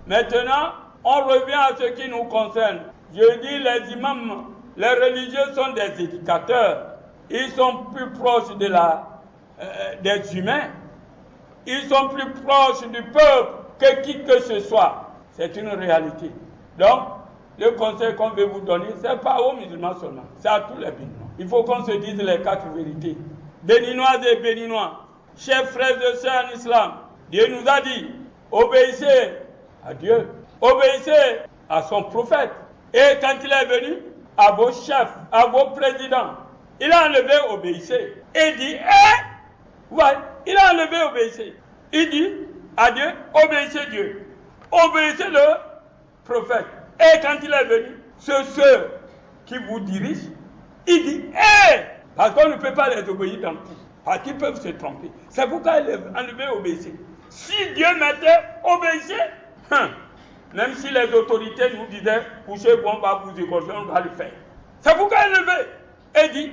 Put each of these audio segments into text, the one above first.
Maintenant, on revient à ce qui nous concerne. Je dis les imams, les religieux sont des éducateurs. Ils sont plus proches des humains. Ils sont plus proches du peuple que qui que ce soit. C'est une réalité. Donc, le conseil qu'on veut vous donner, ce n'est pas aux musulmans seulement, c'est à tous les Béninois. Il faut qu'on se dise les quatre vérités. Béninoises et Béninois, chers frères et sœurs en islam, Dieu nous a dit, obéissez à Dieu, obéissez à son prophète. Et quand il est venu, à vos chefs, à vos présidents, il a enlevé obéissez. Et il dit, ouais, il a enlevé obéissez. Il dit à Dieu, obéissez Dieu, obéissez le prophète. Et quand il est venu, ceux qui vous dirigent, il dit, parce qu'on ne peut pas les obéir dans tout, parce qu'ils peuvent se tromper. C'est pourquoi il a enlevé obéissez. Si Dieu mettait obéissez, même si les autorités nous disaient, couchez-vous, on va vous égorger, on va le faire. C'est pourquoi il a enlevé. Et dit,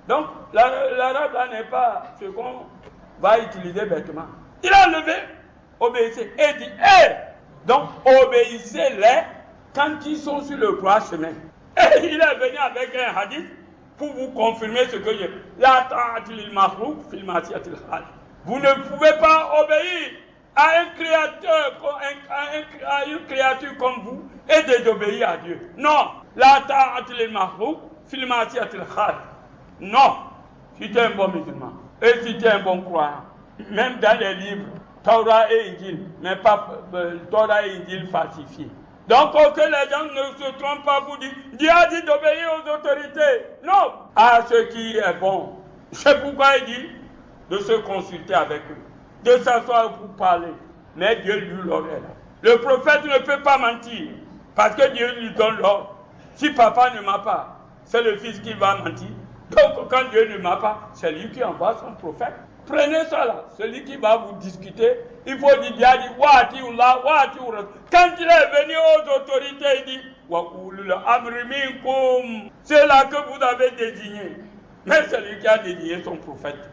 donc l'arabe là n'est pas ce qu'on va utiliser bêtement. Il a enlevé obéissez. Et dit, donc obéissez-les quand ils sont sur le droit chemin. Et il est venu avec un hadith pour vous confirmer ce que j'ai. La ta'atil mahrouk fil ma'siyatil khal. Vous ne pouvez pas obéir à une créature comme vous et désobéir à Dieu. Non. La ta'atil mahrouk fil ma'siyatil khal. Non. Si tu es un bon musulman et si tu es un bon croyant, même dans les livres Torah et Injil, mais pas Torah et Injil falsifiés. Donc, que les gens ne se trompent pas pour dire, Dieu a dit d'obéir aux autorités. Non, à ce qui est bon. C'est pourquoi il dit de se consulter avec eux, de s'asseoir pour parler. Mais Dieu lui l'aurait. Le prophète ne peut pas mentir, parce que Dieu lui donne l'ordre. Si papa ne ment pas, c'est le fils qui va mentir. Donc, quand Dieu ne ment pas, c'est lui qui envoie son prophète. Prenez ça là, celui qui va vous discuter, il faut dire, Dieu dit, quand il est venu aux autorités, il dit, c'est là que vous avez désigné. Mais c'est lui qui a désigné son prophète.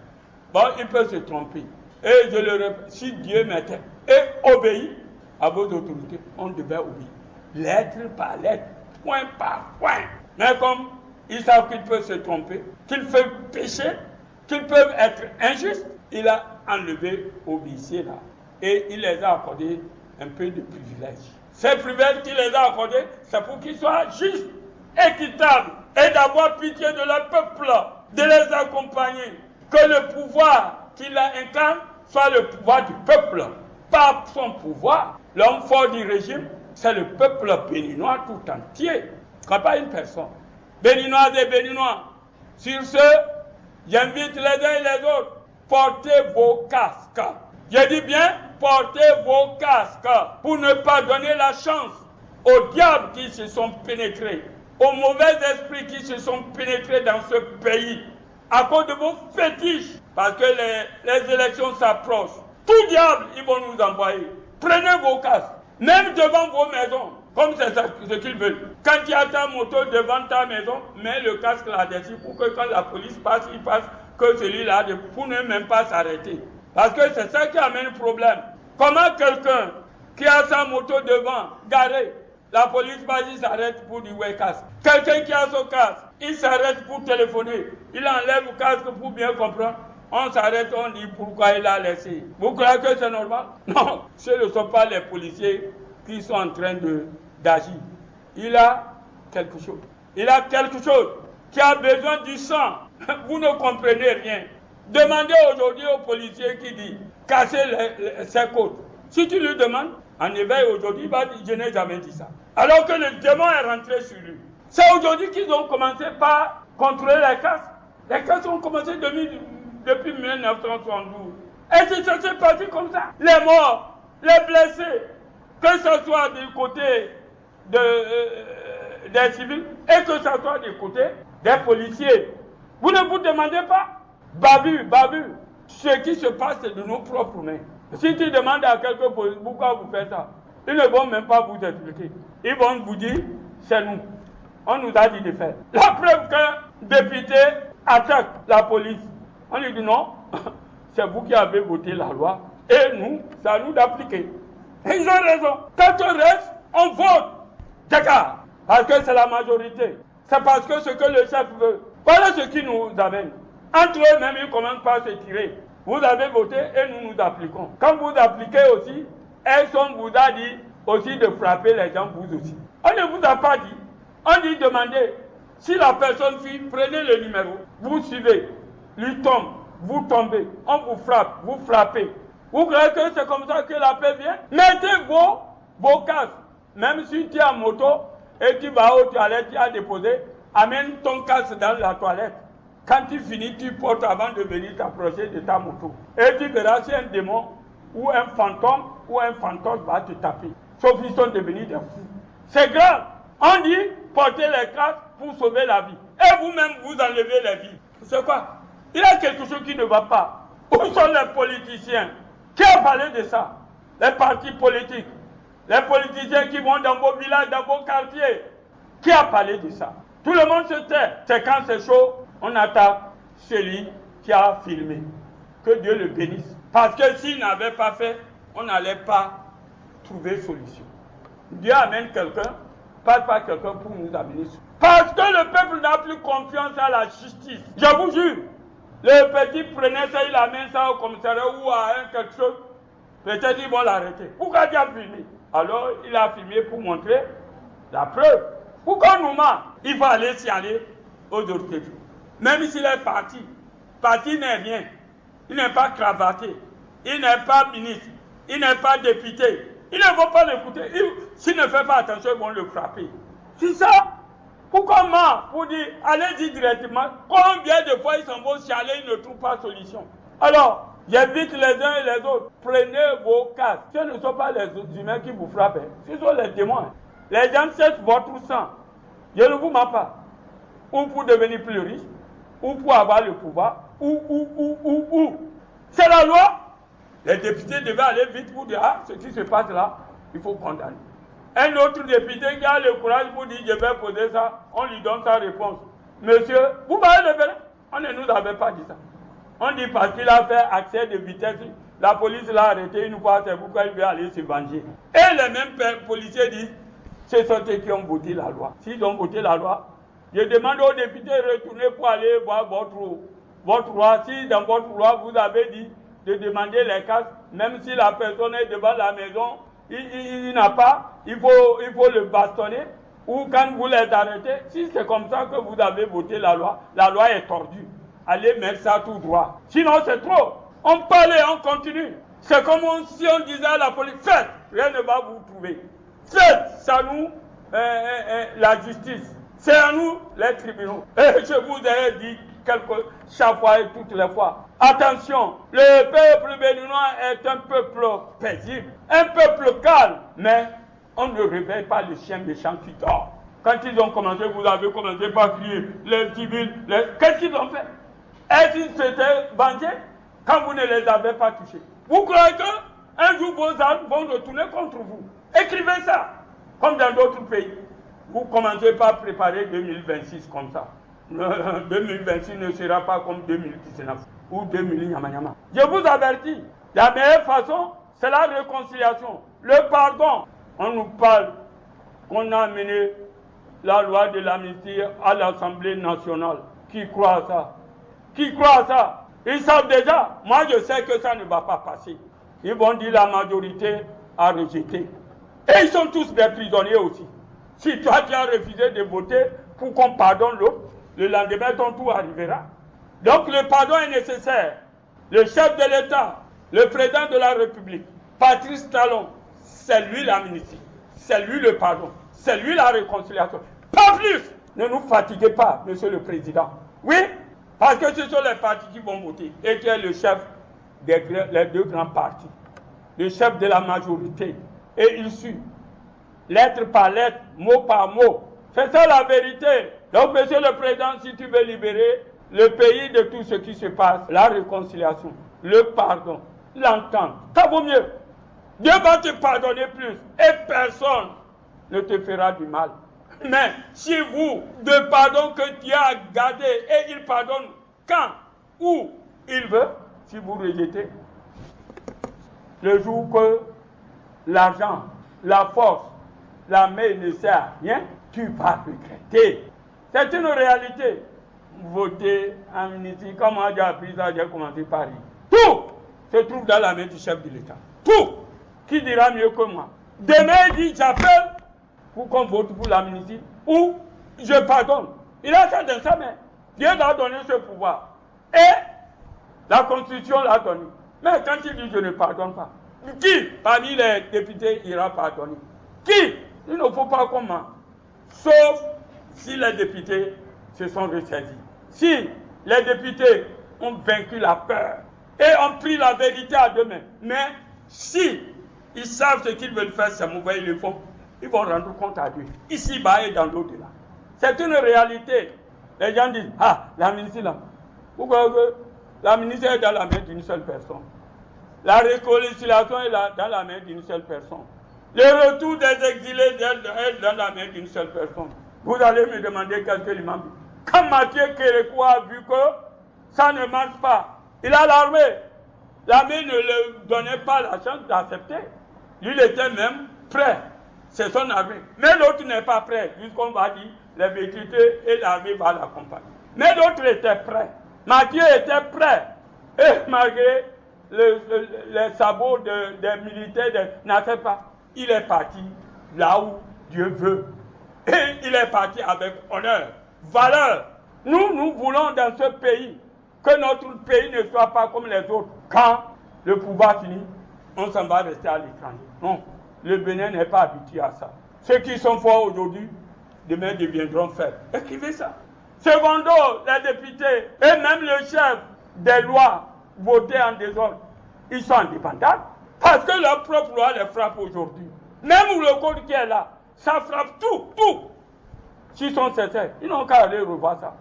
Bon, il peut se tromper. Et je le répète, si Dieu mettait et obéit à vos autorités, on devait obéir. Lettre par lettre, point par point. Mais comme ils savent qu'ils peuvent se tromper, qu'ils peuvent pécher, qu'ils peuvent être injustes, il a enlevé obéissez là. Et il les a accordé un peu de privilèges. Ces privilèges qu'il les a accordés, c'est pour qu'ils soient justes, équitables, et d'avoir pitié de leur peuple, de les accompagner. Que le pouvoir qu'il incarne soit le pouvoir du peuple, pas son pouvoir. L'homme fort du régime, c'est le peuple béninois tout entier, pas une personne. Béninoises et Béninois, sur ce, j'invite les uns et les autres, portez vos casques. Je dis bien, portez vos casques pour ne pas donner la chance aux diables qui se sont pénétrés, aux mauvais esprits qui se sont pénétrés dans ce pays, à cause de vos fétiches, parce que les élections s'approchent. Tout diable, ils vont nous envoyer. Prenez vos casques, même devant vos maisons, comme c'est ce qu'ils veulent. Quand il y a ta moto devant ta maison, mets le casque là-dessus pour que quand la police passe, il passe que celui-là, pour ne même pas s'arrêter. Parce que c'est ça qui amène le problème. Comment quelqu'un qui a sa moto devant, garé, la police passe, il s'arrête pour dire ouais, casque. Quelqu'un qui a son casque, il s'arrête pour téléphoner. Il enlève le casque pour bien comprendre. On s'arrête, on dit pourquoi il a laissé. Vous croyez que c'est normal? Non, ce ne sont pas les policiers qui sont en train d'agir. Il a quelque chose. Il a quelque chose qui a besoin du sang. Vous ne comprenez rien. Demandez aujourd'hui au policier qui dit casser ses côtes. Si tu lui demandes, en éveil aujourd'hui, il va dire je n'ai jamais dit ça. Alors que le démon est rentré sur lui. C'est aujourd'hui qu'ils ont commencé par contrôler les casques. Les casques ont commencé depuis 1972. Et ça s'est passé comme ça. Les morts, les blessés, que ce soit du côté des civils et que ce soit du côté des policiers. Vous ne vous demandez pas, babu, ce qui se passe c'est de nos propres mains. Si tu demandes à quelqu'un pourquoi vous faites ça, ils ne vont même pas vous expliquer. Ils vont vous dire, c'est nous. On nous a dit de faire. La preuve qu'un député attaque la police. On lui dit non, c'est vous qui avez voté la loi. Et nous, c'est à nous d'appliquer. Et ils ont raison. Quand on reste, on vote. D'accord. Parce que c'est la majorité. C'est parce que ce que le chef veut. Voilà ce qui nous amène. Entre eux-mêmes, ils commencent par se tirer. Vous avez voté et nous nous appliquons. Quand vous appliquez aussi, Elson vous a dit aussi de frapper les gens, vous aussi. On ne vous a pas dit. On dit demandez. Si la personne fuit, prenez le numéro. Vous suivez. Lui tombe. Vous tombez. On vous frappe. Vous frappez. Vous croyez que c'est comme ça que la paix vient? Mettez vos casques. Même si tu es en moto et tu vas aux toilettes, tu as déposé, amène ton casque dans la toilette. Quand tu finis, tu portes avant de venir t'approcher de ta moto. Et tu verras si un démon ou un fantôme va te taper. Sauf qu'ils sont devenus des fous. C'est grave. On dit portez les casques pour sauver la vie. Et vous-même, vous enlevez la vie. C'est quoi? Il y a quelque chose qui ne va pas. Où sont les politiciens? Qui a parlé de ça? Les partis politiques. Les politiciens qui vont dans vos villages, dans vos quartiers. Qui a parlé de ça? Tout le monde se tait. C'est quand c'est chaud, on attaque celui qui a filmé. Que Dieu le bénisse. Parce que s'il n'avait pas fait, on n'allait pas trouver solution. Dieu amène quelqu'un, passe par quelqu'un pour nous amener. Parce que le peuple n'a plus confiance à la justice. Je vous jure. Le petit prenait ça, il amène ça au commissariat ou à quelque chose. Peut-être ils vont l'arrêter. Pourquoi tu as filmé? Alors il a filmé pour montrer la preuve. Pourquoi nous ment? Il faut aller s'y aller aux autorités. Même s'il est parti n'est rien. Il n'est pas cravaté. Il n'est pas ministre. Il n'est pas député. Ils ne vont pas l'écouter. S'il ne fait pas attention, ils vont le frapper. C'est ça. Pourquoi ment? Pour dire, allez-y directement. Combien de fois ils s'en vont chialer, ils ne trouvent pas de solution. Alors, j'invite les uns et les autres. Prenez vos casques. Ce ne sont pas les humains qui vous frappent. Ce sont les démons. Les gens cherchent votre sang. Je ne vous mens pas. Ou pour devenir plus riche, ou pour avoir le pouvoir, ou. C'est la loi. Les députés devaient aller vite pour dire, ce qui se passe là, il faut condamner. Un autre député qui a le courage pour dire, je vais poser ça, on lui donne sa réponse. Monsieur, vous m'avez levé? On ne nous avait pas dit ça. On dit parce qu'il a fait accès de vitesse, la police l'a arrêté une fois, c'est pourquoi il veut aller se venger. Et les mêmes policiers disent, ce sont eux qui ont voté la loi. S'ils ont voté la loi, je demande aux députés de retourner pour aller voir votre loi. Si dans votre loi, vous avez dit de demander les casques, même si la personne est devant la maison, il n'a pas, il faut le bastonner. Ou quand vous les arrêtez, si c'est comme ça que vous avez voté la loi est tordue. Allez mettre ça tout droit. Sinon, c'est trop. On parle et on continue. C'est comme si on disait à la police, faites, rien ne va vous trouver. Faites, c'est à nous la justice. C'est à nous les tribunaux. Et je vous ai dit chaque fois et toutes les fois. Attention, le peuple béninois est un peuple paisible, un peuple calme, mais on ne réveille pas le chien méchant qui dort. Quand ils ont commencé, vous avez commencé par crier, les civils, qu'est-ce qu'ils ont fait? Est-ce qu'ils s'étaient vengés quand vous ne les avez pas touchés? Vous croyez qu'un jour vos armes vont retourner contre vous? Écrivez ça, comme dans d'autres pays. Vous commencez par préparer 2026 comme ça. 2026 ne sera pas comme 2019 ou 2000 Yamayama. Je vous avertis, la meilleure façon, c'est la réconciliation, le pardon. On nous parle qu'on a amené la loi de l'amnistie à l'Assemblée nationale. Qui croit à ça? Qui croit à ça? Ils savent déjà. Moi, je sais que ça ne va pas passer. Ils vont dire la majorité a rejeté. Et ils sont tous des prisonniers aussi. Si toi, tu as refusé de voter pour qu'on pardonne l'autre, le lendemain, ton tour arrivera. Donc, le pardon est nécessaire. Le chef de l'État, le président de la République, Patrice Talon, c'est lui l'amnistie, c'est lui le pardon, c'est lui la réconciliation. Pas plus! Ne nous fatiguez pas, monsieur le président. Oui, parce que ce sont les partis qui vont voter et qui est le chef des deux grands partis, le chef de la majorité. Et il suit, lettre par lettre, mot par mot. C'est ça la vérité. Donc, monsieur le président, si tu veux libérer le pays de tout ce qui se passe, la réconciliation, le pardon, l'entente, ça vaut mieux. Dieu va te pardonner plus et personne ne te fera du mal. Mais si vous, de pardon que Dieu a gardé et il pardonne quand, où il veut, si vous rejetez, le jour que l'argent, la force, la main ne sert à rien, tu vas regretter. C'est une réalité. Voter amnistie, comme on a appris ça, j'ai commencé par rire. Tout se trouve dans la main du chef de l'État. Tout. Qui dira mieux que moi? Demain, il dit, j'appelle pour qu'on vote pour l'amnistie ou je pardonne. Il a ça dans sa main. Dieu l'a donné ce pouvoir. Et la Constitution l'a donné. Mais quand il dit je ne pardonne pas, qui parmi les députés ira pardonner? Qui? Il ne faut pas comment. Sauf si les députés se sont ressaisis. Si les députés ont vaincu la peur et ont pris la vérité à deux mains. Mais si ils savent ce qu'ils veulent faire, c'est mauvais, ils le font. Ils vont rendre compte à Dieu. Ici-bas et dans l'au-delà. C'est une réalité. Les gens disent, ah, l'amnistie là. Pourquoi l'amnistie est dans la main d'une seule personne? La réconciliation est dans la main d'une seule personne. Le retour des exilés est dans la main d'une seule personne. Vous allez me demander qu'est-ce que l'imam dit. Quand Mathieu Kérékou a vu que ça ne marche pas, il a l'armée. L'armée ne lui donnait pas la chance d'accepter. Lui, il était même prêt. C'est son armée. Mais l'autre n'est pas prêt. Puisqu'on va dire, les véhicules et l'armée va l'accompagner. Mais l'autre était prêt. Mathieu était prêt. Et malgré les sabots des militaires, n'avait pas. Il est parti là où Dieu veut. Et il est parti avec honneur, valeur. Nous voulons dans ce pays que notre pays ne soit pas comme les autres. Quand le pouvoir finit, on s'en va rester à l'étranger. Non, le Bénin n'est pas habitué à ça. Ceux qui sont forts aujourd'hui, demain deviendront faibles. Écrivez ça. Secondo, les députés et même le chef des lois votés en désordre, ils sont indépendants parce que leur propre loi les frappe aujourd'hui. Même le code qui est là, ça frappe tout. S'ils sont sincères, ils n'ont qu'à aller revoir ça.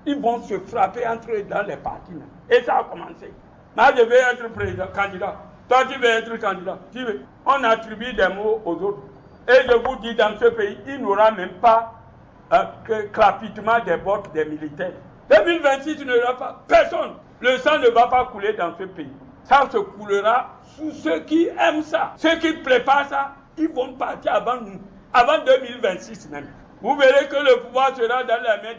Ils vont se frapper entre eux dans les partis. Et ça a commencé. Moi, je vais être président, candidat. Toi, tu veux être candidat. Tu veux. On attribue des mots aux autres. Et je vous dis, dans ce pays, il n'y aura même pas que clapitement des votes des militaires. 2026, il n'y aura pas personne. Le sang ne va pas couler dans ce pays. Ça se coulera sous ceux qui aiment ça. Ceux qui préparent ça, ils vont partir avant nous. Avant 2026 même. Vous verrez que le pouvoir sera dans la main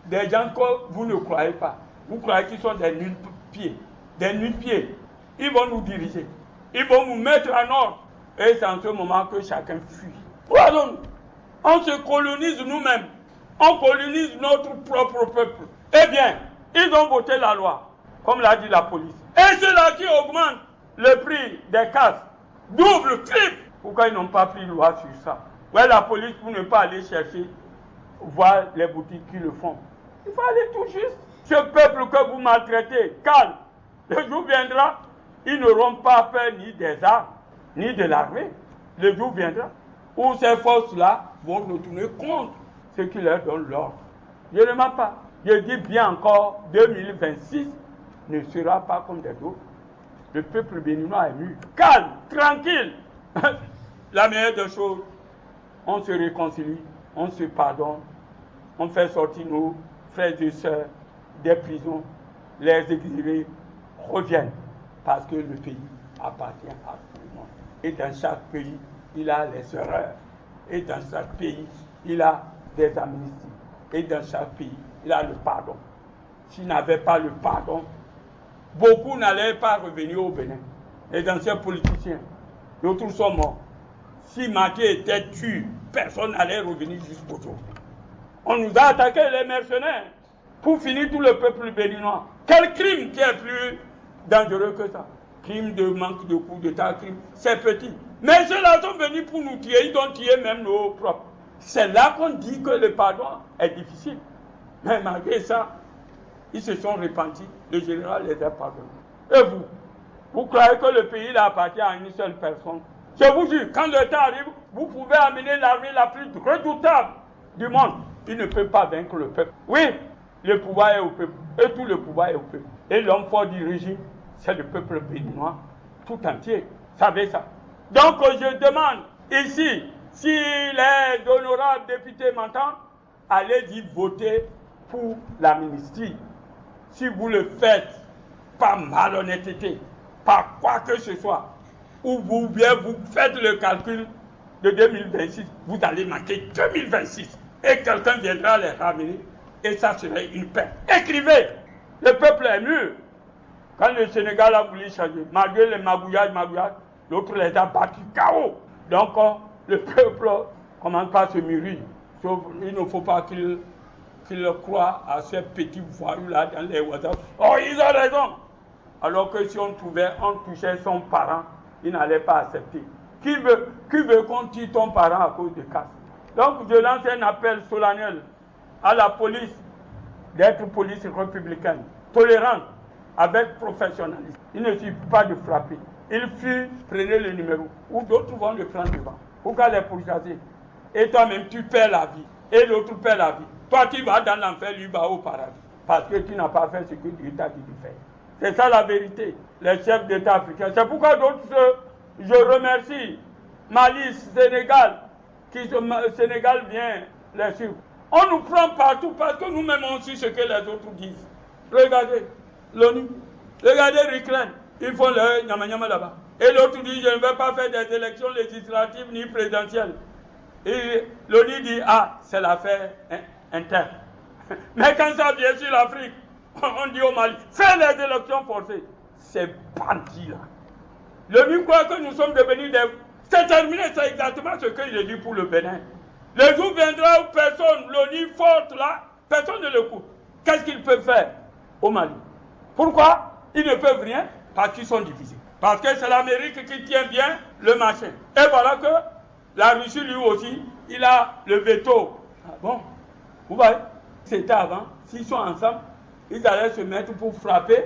des gens que vous ne croyez pas. Vous croyez qu'ils sont des nuls-pieds. Des nuls-pieds. Ils vont nous diriger. Ils vont nous mettre en ordre. Et c'est en ce moment que chacun fuit. Voilà. On se colonise nous-mêmes. On colonise notre propre peuple. Eh bien, ils ont voté la loi, comme l'a dit la police. Et ceux-là qui augmentent le prix des casques, double, triple. Pourquoi ils n'ont pas pris loi sur ça? Ouais, la police pour ne pas aller chercher, voir les boutiques qui le font. Il faut aller tout juste. Ce peuple que vous maltraitez, calme. Le jour viendra, ils n'auront pas peur ni des armes, ni de l'armée. Le jour viendra où ces forces-là vont retourner contre ceux qui leur donnent l'ordre. Je ne mens pas. Je dis bien encore, 2026 ne sera pas comme des autres. Le peuple béninois est mûr. Calme, tranquille. La meilleure des choses, on se réconcilie, on se pardonne, on fait sortir nos frères et sœurs des prisons, les exilés reviennent parce que le pays appartient à tout le monde. Et dans chaque pays, il a les erreurs. Et dans chaque pays, il a des amnisties. Et dans chaque pays, il a le pardon. S'il n'avait pas le pardon, beaucoup n'allaient pas revenir au Bénin. Les anciens politiciens, d'autres sont morts. Si Mathieu était tué, personne n'allait revenir jusqu'aujourd'hui. On nous a attaqué les mercenaires pour finir tout le peuple béninois. Quel crime qui est plus dangereux que ça? Crime de manque de coup d'État, crime, c'est petit. Mais ceux-là sont venus pour nous tuer, ils ont tué même nos propres. C'est là qu'on dit que le pardon est difficile. Mais malgré ça, ils se sont repentis, le général les a pardonnés. Et vous croyez que le pays appartient à une seule personne? Je vous dis, quand le temps arrive, vous pouvez amener l'armée la plus redoutable du monde. Il ne peut pas vaincre le peuple. Oui, le pouvoir est au peuple. Et tout le pouvoir est au peuple. Et l'homme fort du régime, c'est le peuple béninois tout entier. Vous savez ça? Donc je demande ici, si les honorables députés m'entendent, allez-y voter pour l'amnistie. Si vous le faites par malhonnêteté, par quoi que ce soit, ou bien vous faites le calcul de 2026, vous allez manquer 2026. Et quelqu'un viendra les ramener. Et ça serait une paix. Écrivez. Le peuple est mûr. Quand le Sénégal a voulu changer, malgré les magouillages, l'autre les a battus KO. Donc, le peuple commence pas à se mûrir. Sauf, il ne faut pas qu'il croit à ces petits voyous-là dans les WhatsApp. Oh, ils ont raison. Alors que si on touchait son parent, il n'allait pas accepter. Qui veut qu'on tue ton parent à cause de casse? Donc, je lance un appel solennel à la police d'être police républicaine, tolérante, avec professionnalisme. Il ne suffit pas de frapper. Il fuit, prenez le numéro. Ou d'autres vont le prendre devant. Pourquoi les pourchasser? Et toi-même, tu perds la vie. Et l'autre perd la vie. Toi, tu vas dans l'enfer, lui va au paradis. Parce que tu n'as pas fait ce que l'État dit de faire. C'est ça la vérité. Les chefs d'État africains. C'est pourquoi d'autres, je remercie Mali, Sénégal, Sénégal vient les suivre. On nous prend partout parce que nous-mêmes on sait ce que les autres disent. Regardez l'ONU, regardez l'Ukraine, ils font le nyama-nyama là-bas. Et l'autre dit, je ne vais pas faire des élections législatives ni présidentielles. Et l'ONU dit, ah, c'est l'affaire interne. Mais quand ça vient sur l'Afrique, on dit au Mali, fais les élections forcées. C'est bandit là. L'ONU croit que nous sommes devenus des... C'est terminé, c'est exactement ce qu'il dit pour le Bénin. Le jour viendra où personne, l'ONU forte là, personne ne l'écoute. Qu'est-ce qu'ils peuvent faire au Mali? Pourquoi ils ne peuvent rien? Parce qu'ils sont divisés. Parce que c'est l'Amérique qui tient bien le machin. Et voilà que la Russie lui aussi, il a le veto. Ah bon? Vous voyez? C'était avant. S'ils sont ensemble, ils allaient se mettre pour frapper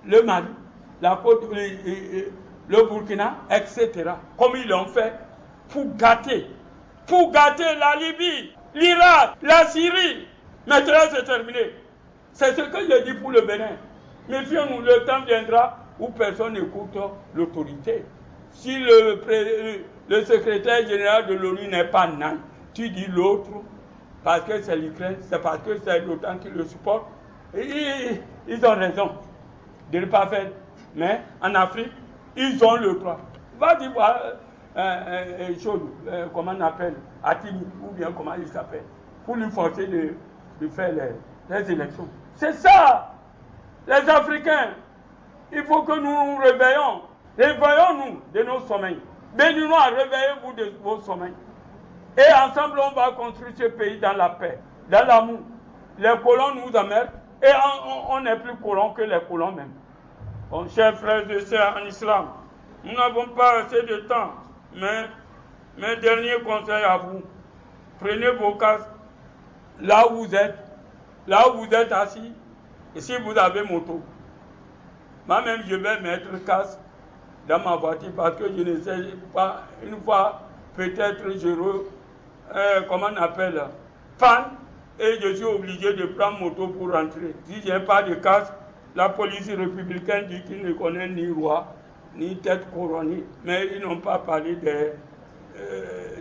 le Mali, la côte, le Burkina, etc. Comme ils l'ont fait pour gâter la Libye, l'Irak, la Syrie. Maintenant, c'est terminé. C'est ce que je dis pour le Bénin. Méfions-nous, le temps viendra où personne n'écoute l'autorité. Si le secrétaire général de l'ONU n'est pas nain, tu dis l'autre, parce que c'est l'Ukraine, c'est parce que c'est l'OTAN qui le supporte. Et ils ont raison de ne pas faire. Mais en Afrique, ils ont le droit. Va-t-il voir comment on appelle, Atimi, ou bien comment il s'appelle, pour lui forcer de faire les élections. C'est ça, les Africains. Il faut que nous nous réveillons. Réveillons-nous de nos sommeils. Béninois, réveillez-vous de vos sommeils. Et ensemble, on va construire ce pays dans la paix, dans l'amour. Les colons nous emmerdent et on n'est plus colons que les colons même. Bon, chers frères et sœurs en islam, nous n'avons pas assez de temps, mais mes derniers conseils à vous, prenez vos casques là où vous êtes assis, et si vous avez moto. Moi-même, je vais mettre le casque dans ma voiture parce que je ne sais pas, une fois, peut-être comment on appelle, panne, et je suis obligé de prendre moto pour rentrer. Si je n'ai pas de casque, la police républicaine dit qu'ils ne connaissent ni roi, ni tête couronnée, mais ils n'ont pas parlé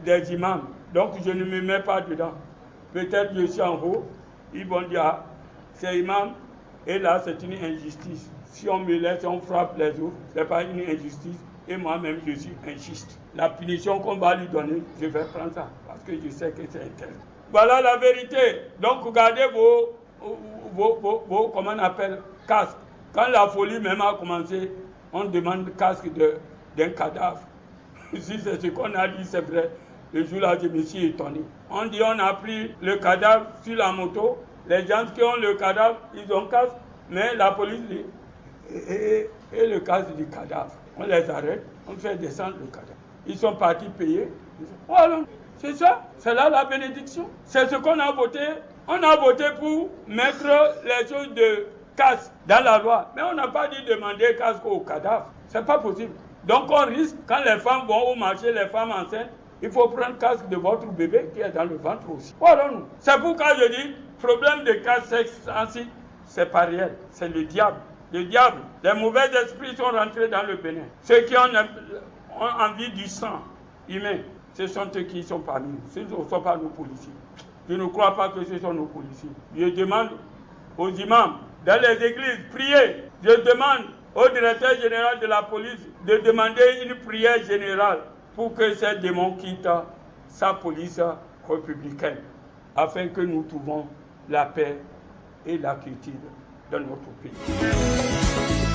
des imams. Donc je ne me mets pas dedans. Peut-être je suis en haut, ils vont dire, ah, c'est imam, et là c'est une injustice. Si on me laisse, on frappe les autres, ce n'est pas une injustice, et moi-même je suis injuste. La punition qu'on va lui donner, je vais prendre ça, parce que je sais que c'est interdit. Voilà la vérité. Donc gardez vos comment on appelle, casques. Quand la folie même a commencé, on demande casque d'un cadavre. Si c'est ce qu'on a dit, c'est vrai. Le jour-là, je me suis étonné. On dit on a pris le cadavre sur la moto. Les gens qui ont le cadavre, ils ont casque. Mais la police dit, et le casque du cadavre. On les arrête, on fait descendre le cadavre. Ils sont partis payer. Voilà. C'est ça, c'est là la bénédiction. C'est ce qu'on a voté. On a voté pour mettre les choses de casque dans la loi. Mais on n'a pas dit demander casque au cadavre. C'est pas possible. Donc on risque, quand les femmes vont au marché, les femmes enceintes, il faut prendre casque de votre bébé qui est dans le ventre aussi. Voilà, nous. C'est pourquoi je dis, problème de casque ainsi, c'est pas réel. C'est le diable. Le diable, les mauvais esprits sont rentrés dans le Bénin. Ceux qui ont envie du sang humain, ce sont eux qui sont parmi nous. Ce ne sont pas nos policiers. Je ne crois pas que ce sont nos policiers. Je demande aux imams, dans les églises, priez. Je demande au directeur général de la police de demander une prière générale pour que ces démons quittent sa police républicaine, afin que nous trouvions la paix et la quiétude dans notre pays.